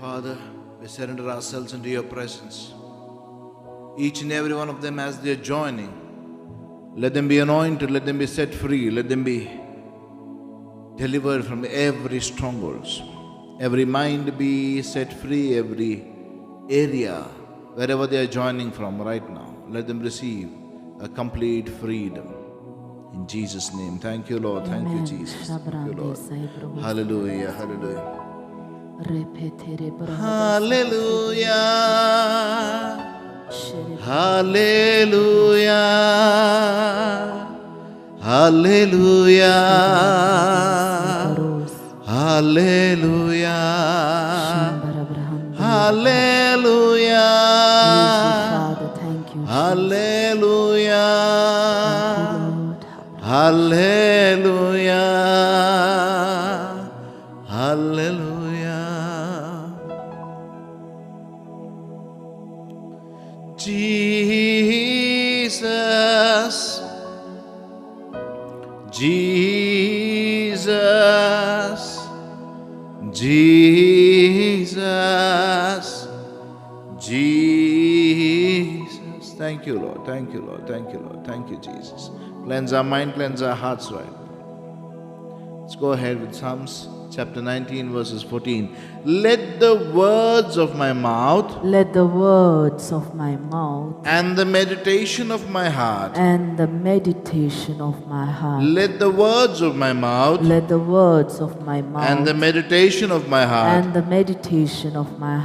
Father, we surrender ourselves into your presence. Each and every one of them as they are joining, let them be anointed, let them be set free, let them be delivered from every strongholds. Every mind be set free, every area, wherever they are joining from right now, let them receive a complete freedom. In Jesus' name. Thank you, Lord. Thank you, Jesus. Thank you, Lord. Hallelujah. Hallelujah. Hallelujah. Hallelujah. Hallelujah. Hallelujah. Hallelujah. Hallelujah. Hallelujah. Hallelujah. Jesus. Jesus. Jesus. Jesus. Thank you, Lord. Thank you, Lord. Thank you, Lord. Thank you, Jesus. Cleanse our mind, cleanse our hearts right. Let's go ahead with Psalms chapter 19 verses 14. Let the words of my mouth and the meditation of my heart let the words of my mouth and the meditation of my heart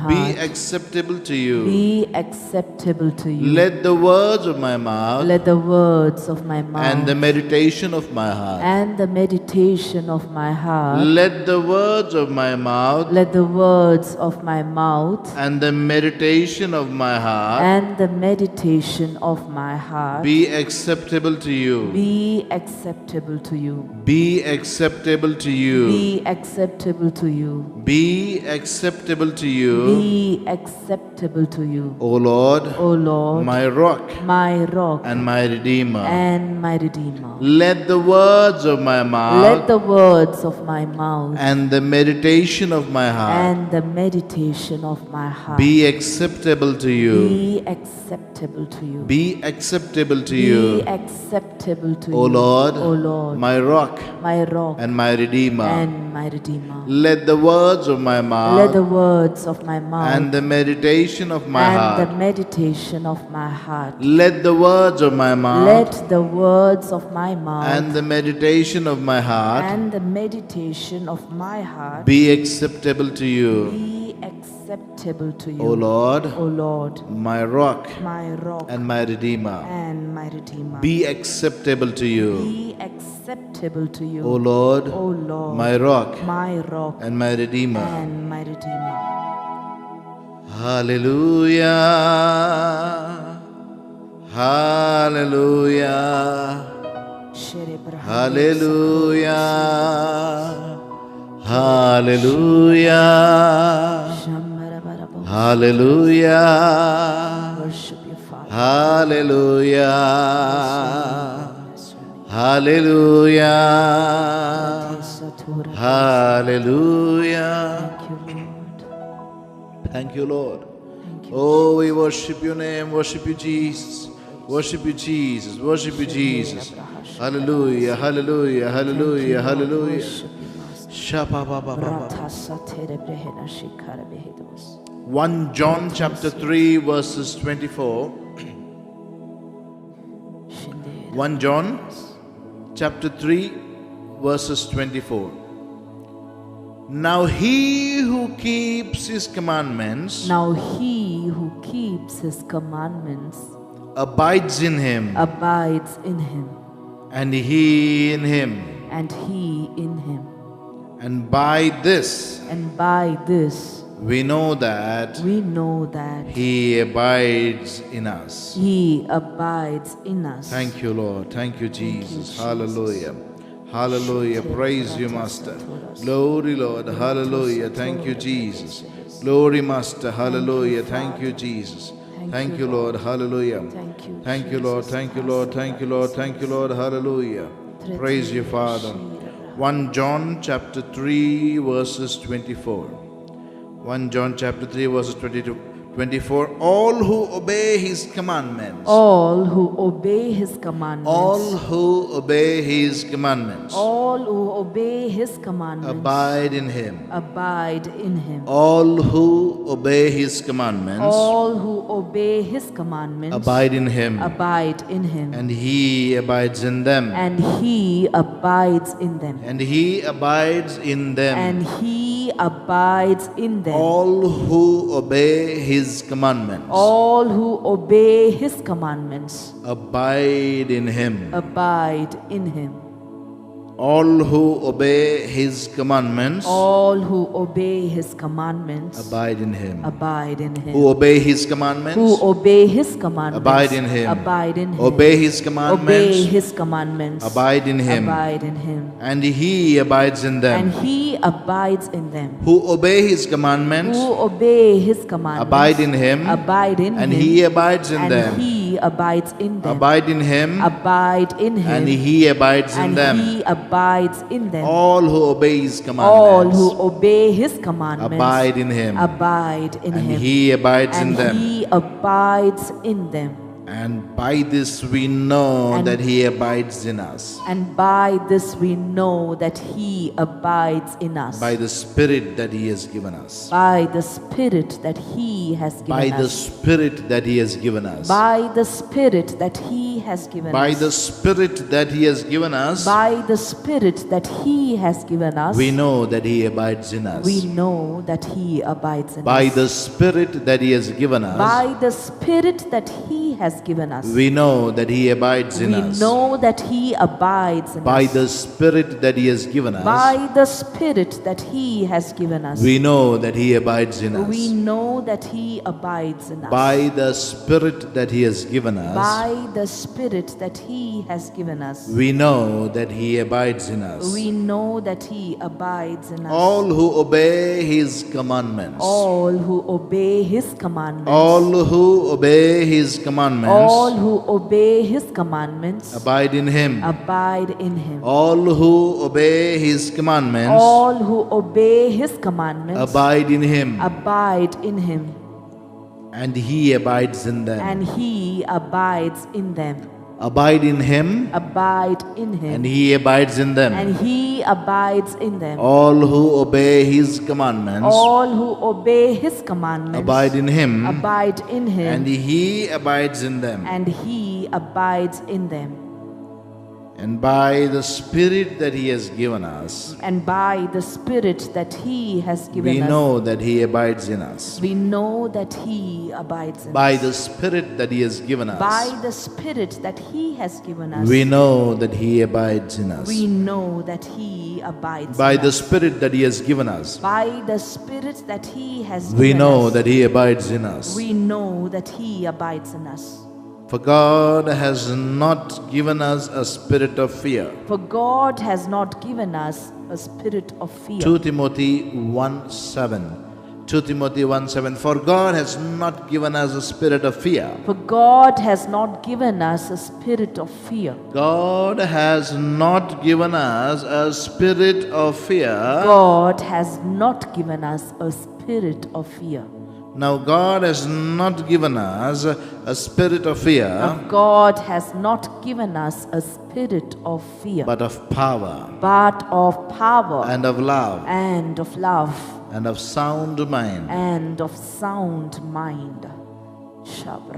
be acceptable to you. Let the words of my mouth and the meditation of my heart let the words of my mouth and the meditation of my heart be acceptable to you. Be acceptable to you. Be acceptable to you. Be acceptable to you. Be acceptable to you. Be acceptable to you. O Lord, my rock and my redeemer. Let the words of my mouth and the meditation of my heart be acceptable to you. Be acceptable to you. Be acceptable to you. Be acceptable to you. O Lord, my rock and my redeemer. Let the words of my mouth and the meditation of my heart let the words of my mouth and the meditation of my heart be acceptable to you. O Lord, my rock and my redeemer. Be acceptable to you. O Lord, my rock and my redeemer. Hallelujah. Hallelujah. Hallelujah. Hallelujah. Hallelujah. Hallelujah. Hallelujah. Hallelujah. Thank you, Lord. Oh, we worship your name, worship you, Jesus. Worship you, Jesus. Worship you, Jesus. Hallelujah, hallelujah, hallelujah, hallelujah. 1 John chapter 3 verses 24. 1 John chapter 3 verses 24. Now he who keeps his commandments abides in him, and he in him. And by this we know that he abides in us. Thank you, Lord. Thank you, Jesus. Hallelujah. Hallelujah. Praise you, Master. Glory, Lord. Hallelujah. Thank you, Jesus. Glory, Master. Hallelujah. Thank you, Jesus. Thank you, Lord. Hallelujah. Thank you, Lord. Thank you, Lord. Thank you, Lord. Thank you, Lord. Hallelujah. Praise you, Father. 1 John chapter 3 verses 24. 1 John chapter 3 verses 24. All who obey his commandments. All who obey his commandments. All who obey his commandments. All who obey his commandments. Abide in him. Abide in him. All who obey his commandments. All who obey his commandments. Abide in him. Abide in him. And he abides in them. And he abides in them. And he abides in them. And he abides in them. All who obey his commandments. All who obey his commandments. Abide in him. Abide in him. All who obey his commandments. All who obey his commandments. Abide in him. Abide in him. Who obey his commandments. Who obey his commandments. Abide in him. Abide in him. Obey his commandments. Obey his commandments. Abide in him. Abide in him. And he abides in them. And he abides in them. Who obey his commandments. Who obey his commandments. Abide in him. Abide in And him. he abides in And them. he abides in them. Abide in him. Abide in him. And he abides in And them. he abides in them. All who obey his All commandments. who obey his commandments. Abide in him. Abide in And him. he abides in And them. he abides in them. And by this we know And- that he abides in us. And by this we know that he abides in us. By the Spirit that he has given us. By the Spirit that he has given By the us. Spirit that he has given us. By the Spirit that he has given By us. the Spirit that he has given us, By the Spirit that he has given us. we know that he abides in us. We know that he abides in By us. the Spirit that he has given us, By the Spirit that he has given us. we know that he abides in We us. know that he abides in By us. the Spirit that he has given us, By the Spirit that he has given us. we know that he abides in us. We know that he abides in us. By the Spirit that he has given us, By the Spirit that he has given us. we know that he abides in us. We know that he abides in us. All who obey his commandments, All who obey his commandments. all who obey his commandments, All who obey his commandments. abide in him. Abide in him. All who obey his commandments, All who obey his commandments. abide in him. Abide in him. And he abides in them. And he abides in them. Abide in him, Abide in him. and he abides in them. And he abides in them. All who obey his commandments, All who obey his commandments. abide in him, Abide in him. and he abides in them. And he abides in them. And by the Spirit that he has given us, And by the Spirit that he has given we us. know that he abides in us. We know that he abides in By us. the Spirit that he has given us, By the Spirit that he has given us. we know that he abides in us. We know that he abides By in the us. Spirit that he has given us, By the Spirit that he has we given know us. that he abides in us. We know that he abides in us. For God has not given us a spirit of fear. For God has not given us a spirit of fear. 2 Timothy 1:7. 2 Timothy 1:7. For God has not given us a spirit of fear. For God has not given us a spirit of fear. God has not given us a spirit of fear. God has not given us a spirit of fear. Now God has not given us a spirit of fear, God has not given us a spirit of fear, but of power but of power and of love and of love and of sound mind. and of sound mind.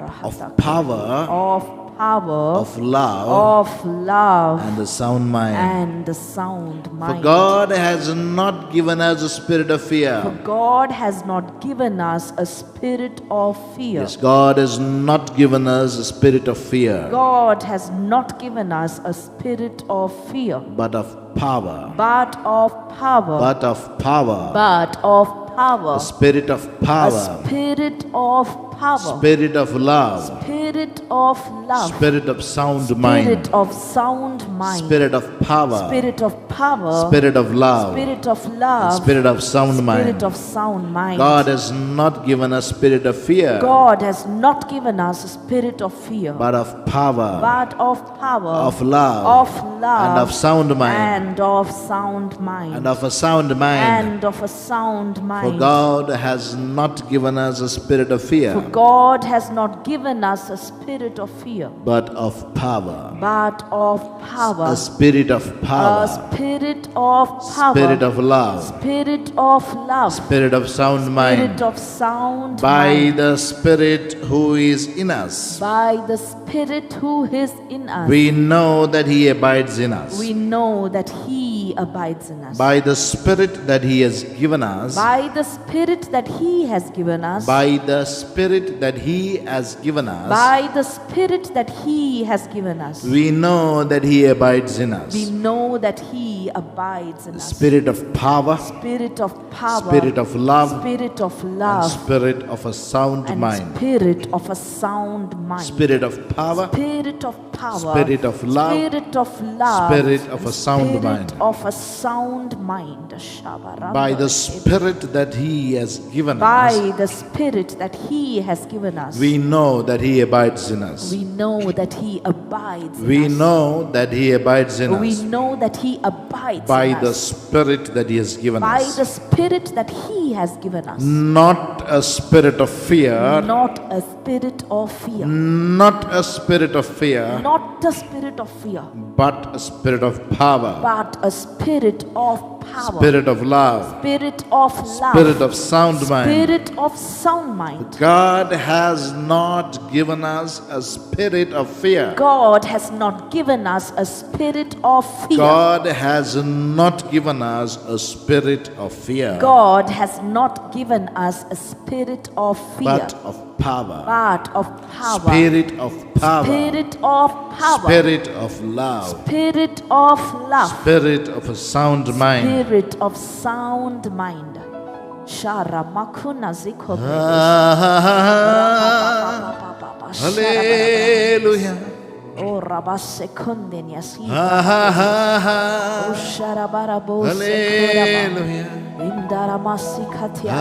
Of power, Of of love, love and a sound mind. and a sound For mind. God has not given us a spirit of For fear. God has not given us a spirit of fear. Yes, God has not given us a spirit of fear, God has not given us a spirit of fear, but of power. but of power. But of power. But of power. A spirit of A power spirit of power, Spirit of love, Spirit of love, Spirit of sound mind, Spirit of sound mind, Spirit of power, Spirit of power, Spirit of love, Spirit of love, Spirit of sound mind. Spirit of sound mind. God has not given us spirit of fear, God has not given us a spirit of fear, but of power, but of power, of love, and of sound mind, and of sound mind, and of a sound mind. and of a sound For mind. God has not given us a spirit of For fear, God has not given us a spirit of fear, but of power. but of power, A spirit of a power, spirit of power, Spirit of love, Spirit of love, Spirit of sound Spirit mind, of sound by mind, the Spirit who is in us. by the Spirit who is in us. We know that He abides in us. We know that He abides in us. By the Spirit that He has given us, By the Spirit that He has given us, by the Spirit that He has given us, by the Spirit that He has given us, we know that He abides in us. we know that He abides in us. Spirit of power, Spirit of power, Spirit of love, Spirit of and love, Spirit of a sound and mind. Spirit of a sound mind. Spirit of power, Spirit of power, Spirit of love, Spirit of love, Spirit of a and sound Spirit mind. of a sound mind. By the Spirit that He has given By us, the Spirit that He has given us, we know that He abides in us. we know that He abides in We us. know that He abides in We us know that He abides by in the us. Spirit that He has given By us. the Spirit that He has given us. Not a spirit of fear, Not a spirit of fear. not a spirit of fear, Not a spirit of fear, but a spirit of power, but a spirit of power. Spirit of love, Spirit of love. Spirit of sound mind. Spirit of sound mind. God has not given us a spirit of fear. God has not given us a spirit of fear. God has not given us a spirit of fear, God has not given us a spirit of fear, but of power. but of power. Spirit of power. Spirit of power. Spirit of love. Spirit of love. Spirit of a sound mind. Spirit of sound mind. Shara makuna ziko. Hallelujah. Oh rabase kondenya si. Oh Hallelujah. sharabara bo sekoraba. Indara masi katia.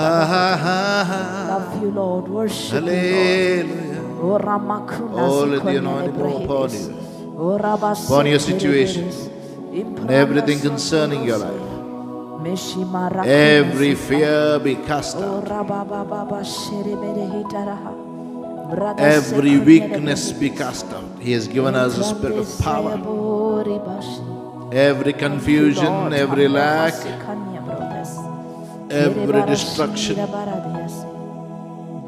Love you, Lord. Worship you, Hallelujah. Lord. Oh ramakuna Oh, let the zikonya anointing come upon lebrehis. you, Oh rabase upon your situation, kerebes. and everything concerning your life. Meshima rakuna Every zika. fear be cast Oh out. rabababa sherebere hitaraha. Brother Every sekonya weakness lebrehis. be cast out. He has given us a spirit of power. Entrande bashi. Every confusion, Lord, every lack, Hamasikanya brothers. every Kerebara destruction, shindira baradias.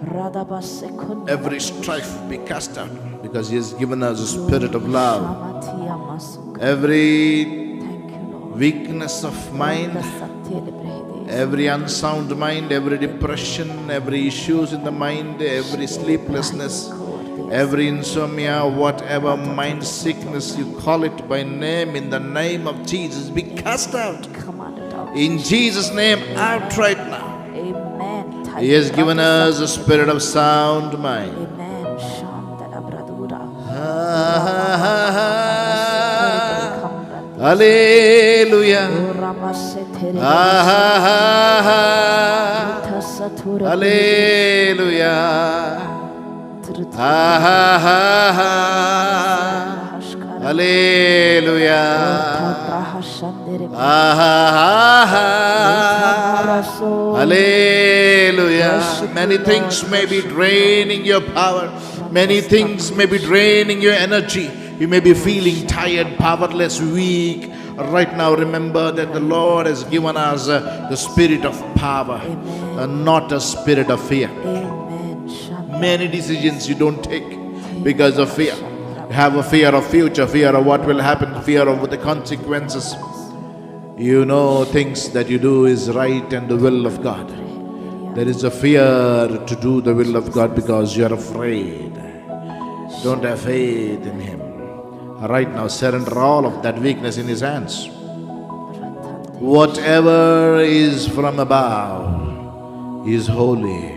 Radabasekunya every strife be cast out, because He has given us a spirit of love. Shamatia masuka. Every Thank you, Lord. weakness of mind, Dasatele brehdes. every unsound mind, every depression, every issues in the mind, every sleeplessness, every insomnia, whatever mind sickness you call it by name, in the name of Jesus, be cast out. Commanded out. In Jesus' name, out right now. Amen. He has given us a spirit of sound mind. Amen. Shandala bradura. Hallelujah. Ramasetere. Tasatura. Hallelujah. Hallelujah. Hallelujah. Many things may be draining your power. Many things may be draining your energy. You may be feeling tired, powerless, weak. Right now, remember that the Lord has given us the spirit of power, not a spirit of fear. Many decisions you don't take because of fear. You have a fear of future, fear of what will happen, fear of the consequences. You know things that you do is right and the will of God. There is a fear to do the will of God because you are afraid. Don't have faith in Him. Right now, surrender all of that weakness in His hands. Whatever is from above is holy.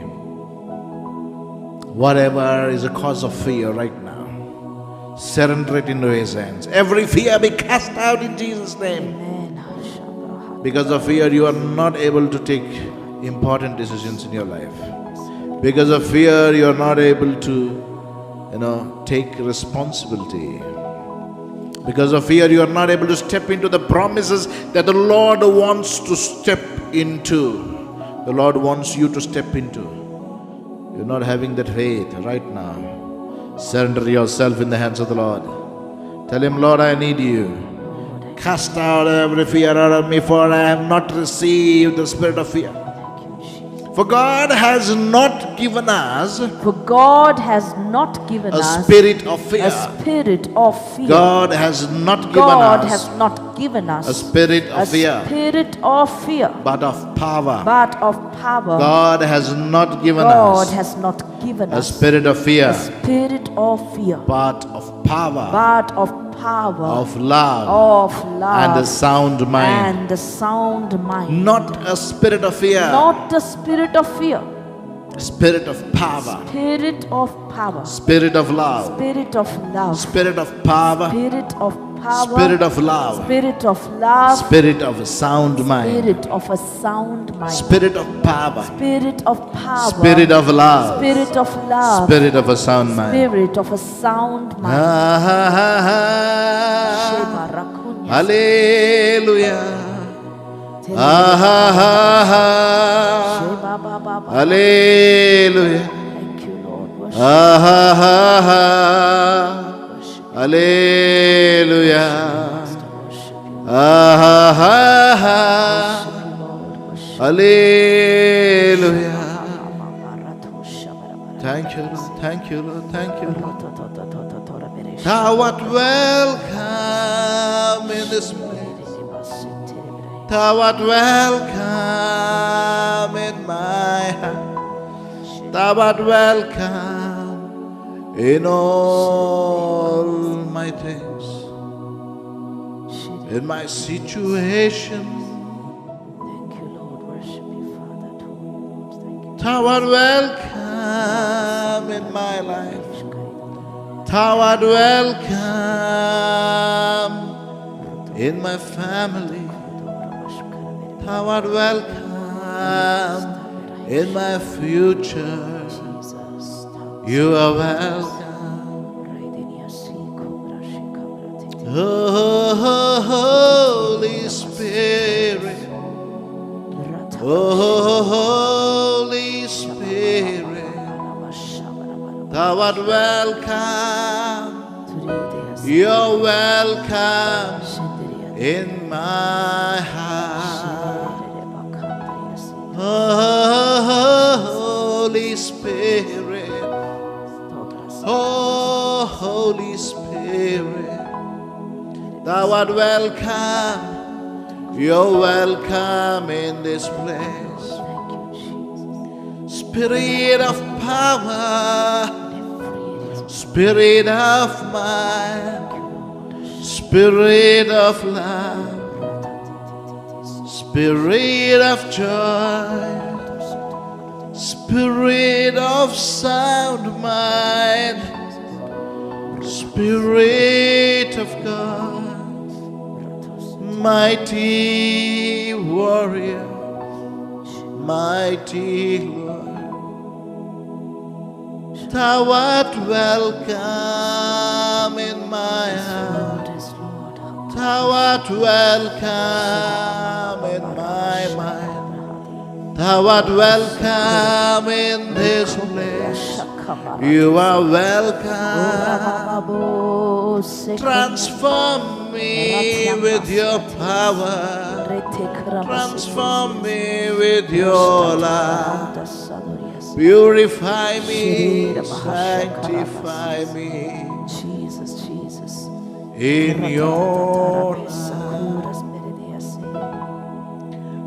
Whatever is a cause of fear right now, surrender it into His hands. Every fear be cast out in Jesus' name. Amen. Because of fear, you are not able to take important decisions in your life. Because of fear, you are not able to, take responsibility. Because of fear, you are not able to step into the promises that the Lord wants to step into. The Lord wants you to step into. You're not having that faith right now. Surrender yourself in the hands of the Lord. Tell Him, Lord, I need you. Cast out every fear out of me, for I have not received the spirit of fear. For God has not given us For God has not given a us spirit of fear. a spirit of fear. God has not given God us has not given us a spirit a of fear, spirit of fear, but of power. but of power. God has not given God us has not given a us spirit of fear, a spirit of fear, but of power, but of power, of love, of love, and a sound mind. and a sound mind. Not a spirit of fear, Not the spirit of fear, spirit of power, spirit of power, spirit of love, spirit of love, spirit of power, spirit of power, spirit of love, spirit of love, spirit of a sound mind, spirit of a sound mind, spirit of power, spirit of power, spirit of love, spirit of love, spirit of a sound mind. spirit of a sound mind. Sheba Rakunya. Hallelujah. Sheba Ba Ba Ba. Hallelujah. Thank you, Lord. Worship. Hallelujah. Worship you. Lord. Worship. Hallelujah. Thank Thank you, Lord. Thank you, Lord. Thank you, Lord. Thou art welcome in this place. Thou art welcome in my heart. Thou art welcome in all my things. In my situation, Thank you, Lord. Worship you, Father. Thank you. thou art welcome in my life. Thou art welcome in my family. Thou art welcome in my future. You are welcome. Oh, Holy Spirit. Oh, Holy Spirit. Thou art welcome. You're welcome in my heart. Oh, Holy Spirit. Oh, Holy Spirit. Thou art welcome. You're welcome in this place. Spirit of power, Spirit of might, Spirit of love, Spirit of joy, Spirit of sound mind, Spirit of God, mighty warrior, mighty Lord. Thou art welcome in my heart. Thou art welcome in my mind. Thou art welcome in this place. You are welcome. Transform me with your power. Transform me with your love. Purify me, sanctify me. Jesus, Jesus. In your love.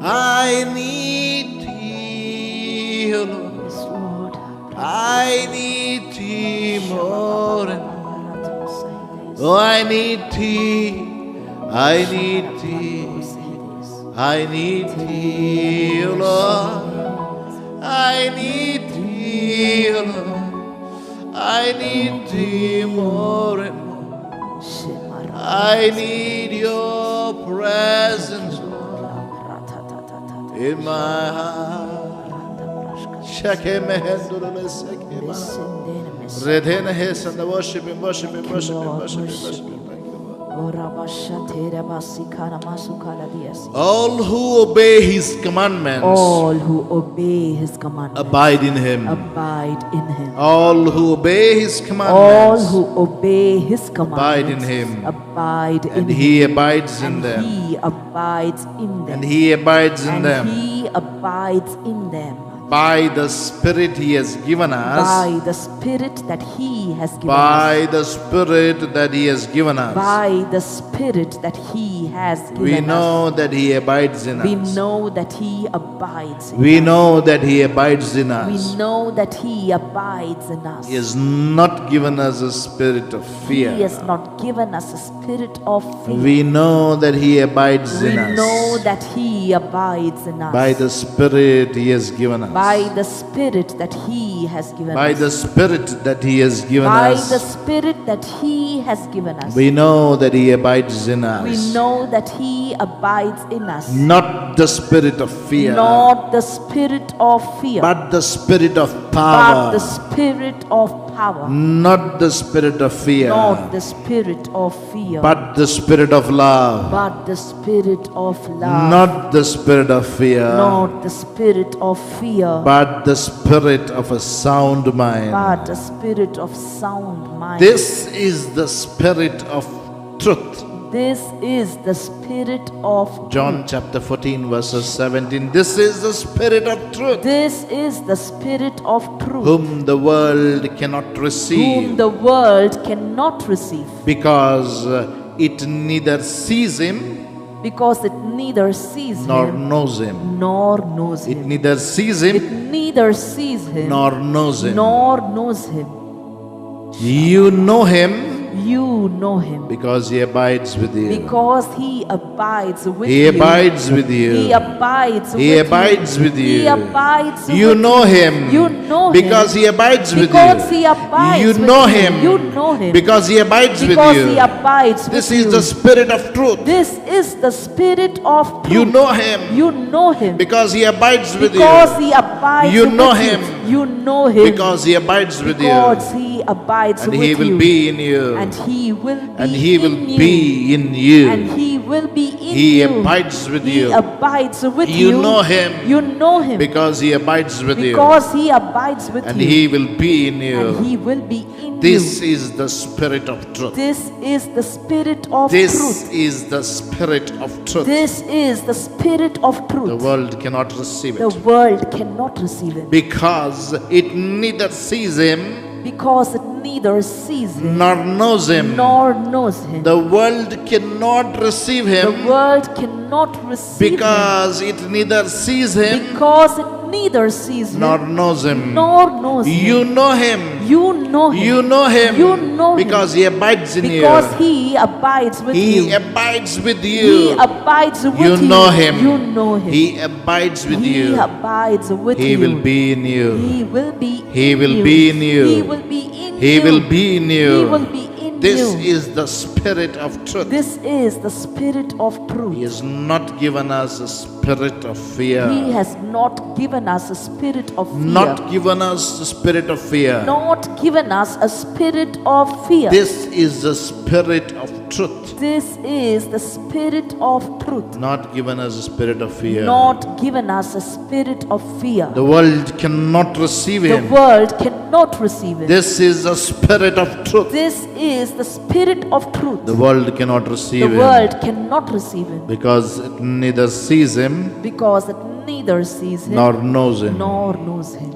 I need thee, O Lord. I need thee more and more. Oh, I need thee. I need thee. I need thee, O Lord. I need thee, O Lord. I need thee more and more. I need your presence, Lord, in my heart. Worship him, worship him, worship him, worship him, worship him. All who obey his commandments, all who obey his commandments, abide in him. abide in him. All who obey his All commandments, who obey his abide in commandments, him. abide in And him. he abides in And them. he abides in them. And he abides in And them. he abides in them. By the Spirit he has given us. By the Spirit that he has given By us. the Spirit that he has given us. By the Spirit that he has given We us. know that he abides in We us. know that he abides in We us. know that he abides in We us. know that he abides in us. He has not given us a spirit of He fear. has not given us a spirit of fear. We know that he abides We in us. know that he abides in us. By the Spirit he has given us. By the Spirit that he has given By us. the Spirit that he has given By the us. Spirit that he has given us. We know that he abides in us. We know that he abides in us. Not the spirit of fear, Not the spirit of fear, but the spirit of but power. the spirit of power. Not the spirit of fear, Not the spirit of fear, but the spirit of love. but the spirit of love. Not the spirit of fear, Not the spirit of fear, but the spirit of a sound mind. but the spirit of sound mind. This is the spirit of truth. This is the spirit of John chapter 14 verses 17. This is the spirit of truth, This is the spirit of truth, whom the world cannot whom receive, the world cannot receive, because it neither sees him because it neither sees nor him knows him. nor knows It him. neither sees It him neither sees him nor knows him. nor knows him. You know him You know him because he abides with you. because he abides with He you. abides with He you. abides He with abides you. with He you. abides You with know you. him You know because him he abides with because you. he abides You with know you. him You know him because he abides with because you. he abides This with is you. the spirit of truth. This is the spirit of truth. You know him You know him because he abides with because you. he abides You with know you. him You know him Because he abides with you. because he abides And with he will you. be in you. And he will be And he will in you. be in you. And he will be in He you. abides with He you. abides with You you. know him You know him because he abides with you. because he abides with And you. he will be in And you. he will be in This you. is the spirit of truth. This is the spirit of This truth. is the spirit of truth. This is the spirit of The truth. world cannot receive The it world cannot receive it because it neither sees him because it neither sees him nor knows him. nor knows him. The world cannot receive The him world cannot receive him because it neither sees him because it neither sees him nor knows him. nor knows You him. know him. You know him. You know him. You know him. Because he abides in Because you. he abides with He you. abides with He you. abides with You you. know him. You know him. He abides with He you. abides with He you. will be in you. He will be He in will you. be in you. He will be in He you. will be in you. He will be in This you. is the spirit of truth. This is the spirit of truth. He has not given us a spirit of fear. He has not given us a spirit of fear. Not given us the spirit of fear. Not given us a spirit of fear. This is the spirit of truth. This is the spirit of truth. Not given us a spirit of fear. Not given us a spirit of fear. The world cannot receive The him. world cannot receive it. This is the spirit of truth. This is the spirit of truth. The world cannot The receive him world cannot receive him because it neither sees him because it neither sees him nor knows him. nor knows him.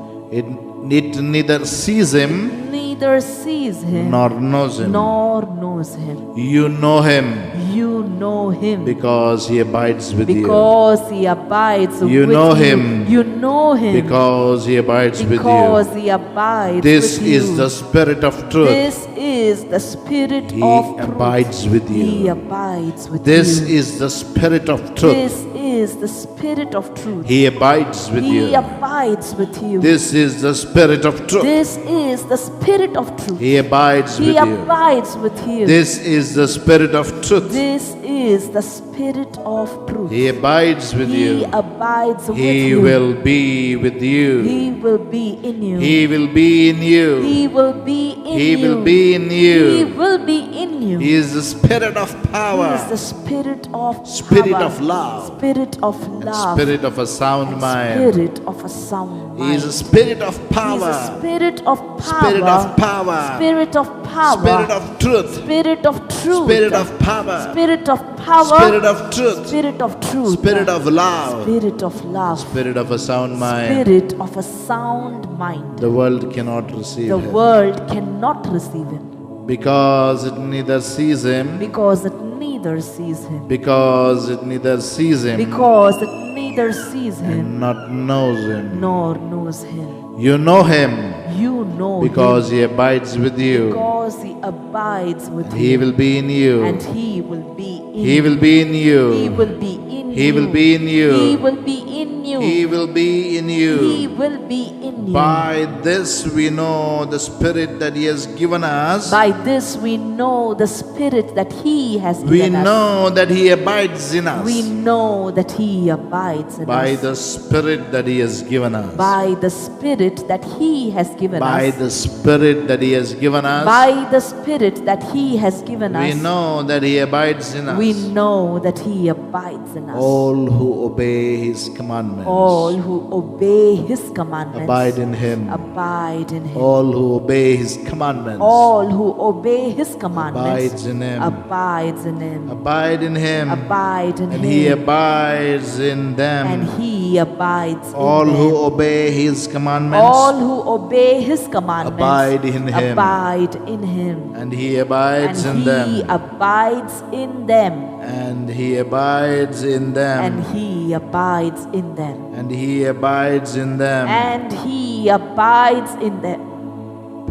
It neither sees him Neither sees him nor knows him. nor knows him. You know him You know him because he abides with you. because he abides You with know you. him You know him Because he abides with because you. he abides This with you. is the spirit of truth. This is the spirit He of truth. abides with He you. abides with This you. is the spirit of truth. This is the Spirit of truth. He abides with He you. abides with you. This is the Spirit of truth. This is the Spirit of truth. He abides with He you. abides with you. This is the Spirit of truth. This is the Spirit of truth. He abides with He you. abides with He you. will be with you. He will be in you. He will be in you. He will be in He you. will be in He you. will be in you. He is the Spirit of He is power, the Spirit of Spirit power, of love, Spirit of and love, Spirit of a sound and mind. Spirit of a sound He is a mind. Spirit of He is a power, Spirit of power, Spirit of power, Spirit of power, Spirit of truth, Spirit of truth, Spirit of power, Spirit of power, Spirit of truth, Spirit of truth, Spirit of love, Spirit of love, Spirit of a sound mind. Spirit of a sound mind. The world cannot receive The him world cannot receive him because it neither sees him, because it neither sees him, because it neither sees him because it neither sees him and not knows him. nor knows him. You know him You know because him he abides with you. because he abides with He you, will be in you. and he will be in He you. will be in He you. will be in He you. will be in you. He will be in you. He will be in He you. will be in you. By this we know the Spirit that He has given us. By this we know the Spirit that He has We given us. know that He abides in us. We know that He abides in By us. the Spirit that He has given us. By the Spirit that He has given By us. the Spirit that He has given us. By the Spirit that He has given We us. know that He abides in us. We know that He abides in us. All who obey His commandments All who obey His commandments abide in Him. abide in Him. All who obey His commandments All who obey His commandments abides in Him. abides in Him. Abide in Him. Abide in And Him. He abides in them. And He abides All in who them. obey His commandments All who obey His commandments abide in Him. abide in Him. And He abides And in He them. abides in them. And He abides in them. And He abides in them. And He abides in them. And He abides in them.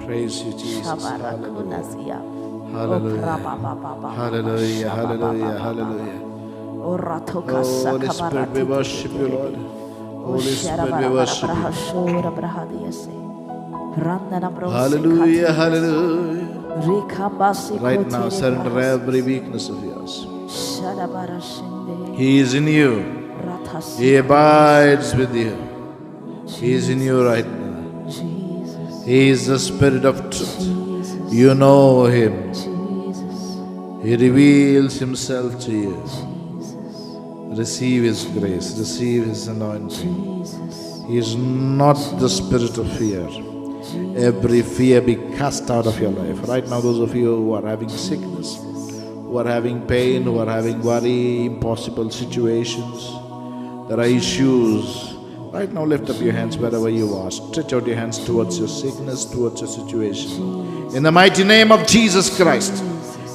Praise you, Jesus. Hallelujah. Shabarakunasia. Hallelujah. Hallelujah. Hallelujah. Hallelujah. Holy Spirit, we worship you, Lord. Holy Spirit, we worship you. Hallelujah. Hallelujah. Right now, surrender every weakness of yours. He is in you. He abides with you. He is in you right now. He is the Spirit of truth. You know Him. He reveals Himself to you. Receive His grace. Receive His anointing. He is not the spirit of fear. Every fear be cast out of your life. Right now, those of you who are having sickness, who are having pain, who are having worry, impossible situations, there are issues. Right now, lift up your hands wherever you are. Stretch out your hands towards your sickness, towards your situation. In the mighty name of Jesus Christ.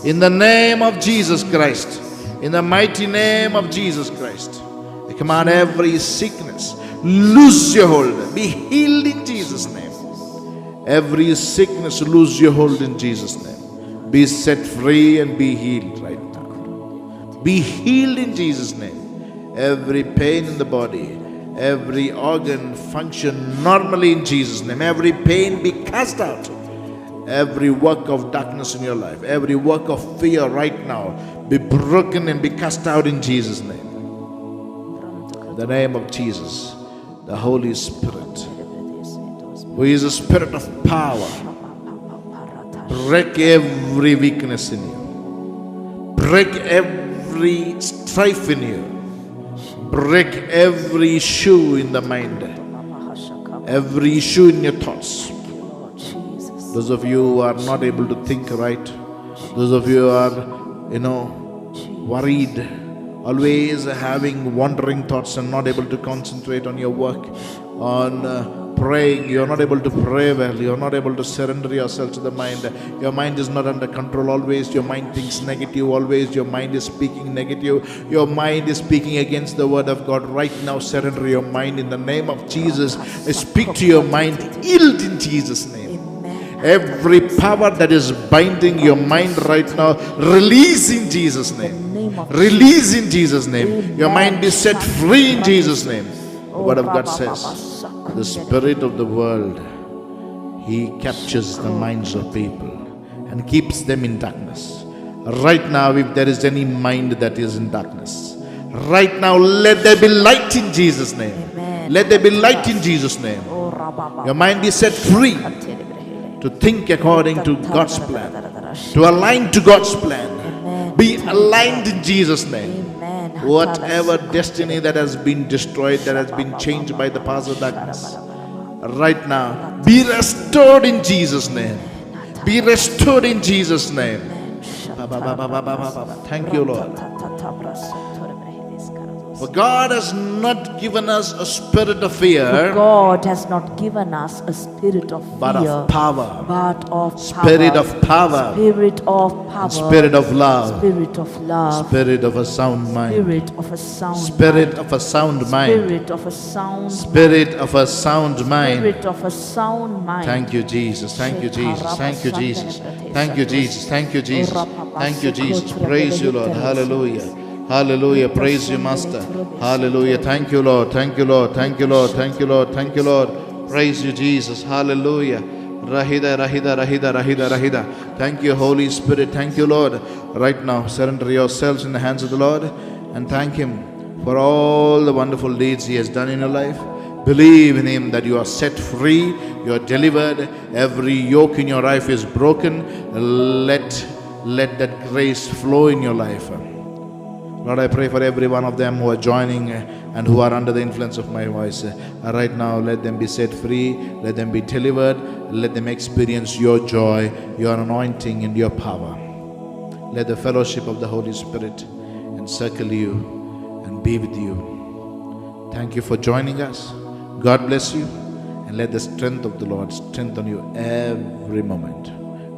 In the name of Jesus Christ. In the mighty name of Jesus Christ. I command every sickness, lose your hold. Be healed in Jesus' name. Every sickness, lose your hold in Jesus' name. Be set free and be healed right now. Be healed in Jesus' name. Every pain in the body, every organ function normally in Jesus' name. Every pain be cast out. Every work of darkness in your life, every work of fear right now, be broken and be cast out in Jesus' name. In the name of Jesus, the Holy Spirit, who is a spirit of power, break every weakness in you. Break every strife in you. Break every issue in the mind. Every issue in your thoughts. Those of you who are not able to think right, those of you who are, worried, always having wandering thoughts and not able to concentrate on your work, on praying, you're not able to pray well, you're not able to surrender yourself to the mind. Your mind is not under control always, your mind thinks negative always, your mind is speaking negative, your mind is speaking against the word of God. Right now, surrender your mind in the name of Jesus. I speak to your mind, yield in Jesus' name. Every power that is binding your mind right now, release in Jesus' name. Name of Release in Jesus' name. Your Amen. mind be set free in Jesus' name. The Oh, word of God Rabba, says, Baba, the spirit of the world, he captures the minds of people and keeps them in darkness. Right now, if there is any mind that is in darkness, right now, let there be light in Jesus' name. Amen. Let there be light in Jesus' name. Oh, Rabba, Baba, Your mind be set free to think according to God's plan, to align to God's plan. Amen. Be aligned in Jesus' name. Amen. Whatever destiny that has been destroyed, that has been changed by the powers of darkness, right now, be restored in Jesus' name. Be restored in Jesus' name. Thank you, Lord. For God has not given us a spirit of fear, God has not given us a spirit of fear, but of power, but of spirit power, of power, spirit of power, spirit of love, spirit of love, spirit of a sound mind, spirit of a sound spirit mind, of a sound mind, spirit of a sound spirit of a sound mind. spirit of a sound mind. Thank you, Jesus. Thank you, Jesus. Thank you, Jesus. Thank you, Jesus. Thank you, Jesus. Thank you, Jesus. Praise you, Lord. Hallelujah. Hallelujah. Praise you, Master. Hallelujah. Thank you, Lord. Thank you, Lord. Thank you, Lord. Thank you, Lord. Thank you, Lord. Praise you, Jesus. Hallelujah. Rahida, Rahida, Rahida, Rahida, Rahida. Thank you, Holy Spirit. Thank you, Lord. Right now, surrender yourselves in the hands of the Lord and thank Him for all the wonderful deeds He has done in your life. Believe in Him that you are set free, you are delivered, every yoke in your life is broken. Let that grace flow in your life. Lord, I pray for every one of them who are joining and who are under the influence of my voice. Right now, let them be set free, let them be delivered, let them experience your joy, your anointing, and your power. Let the fellowship of the Holy Spirit encircle you and be with you. Thank you for joining us. God bless you, and let the strength of the Lord strengthen you every moment.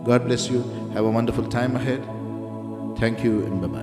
God bless you. Have a wonderful time ahead. Thank you, and bye-bye.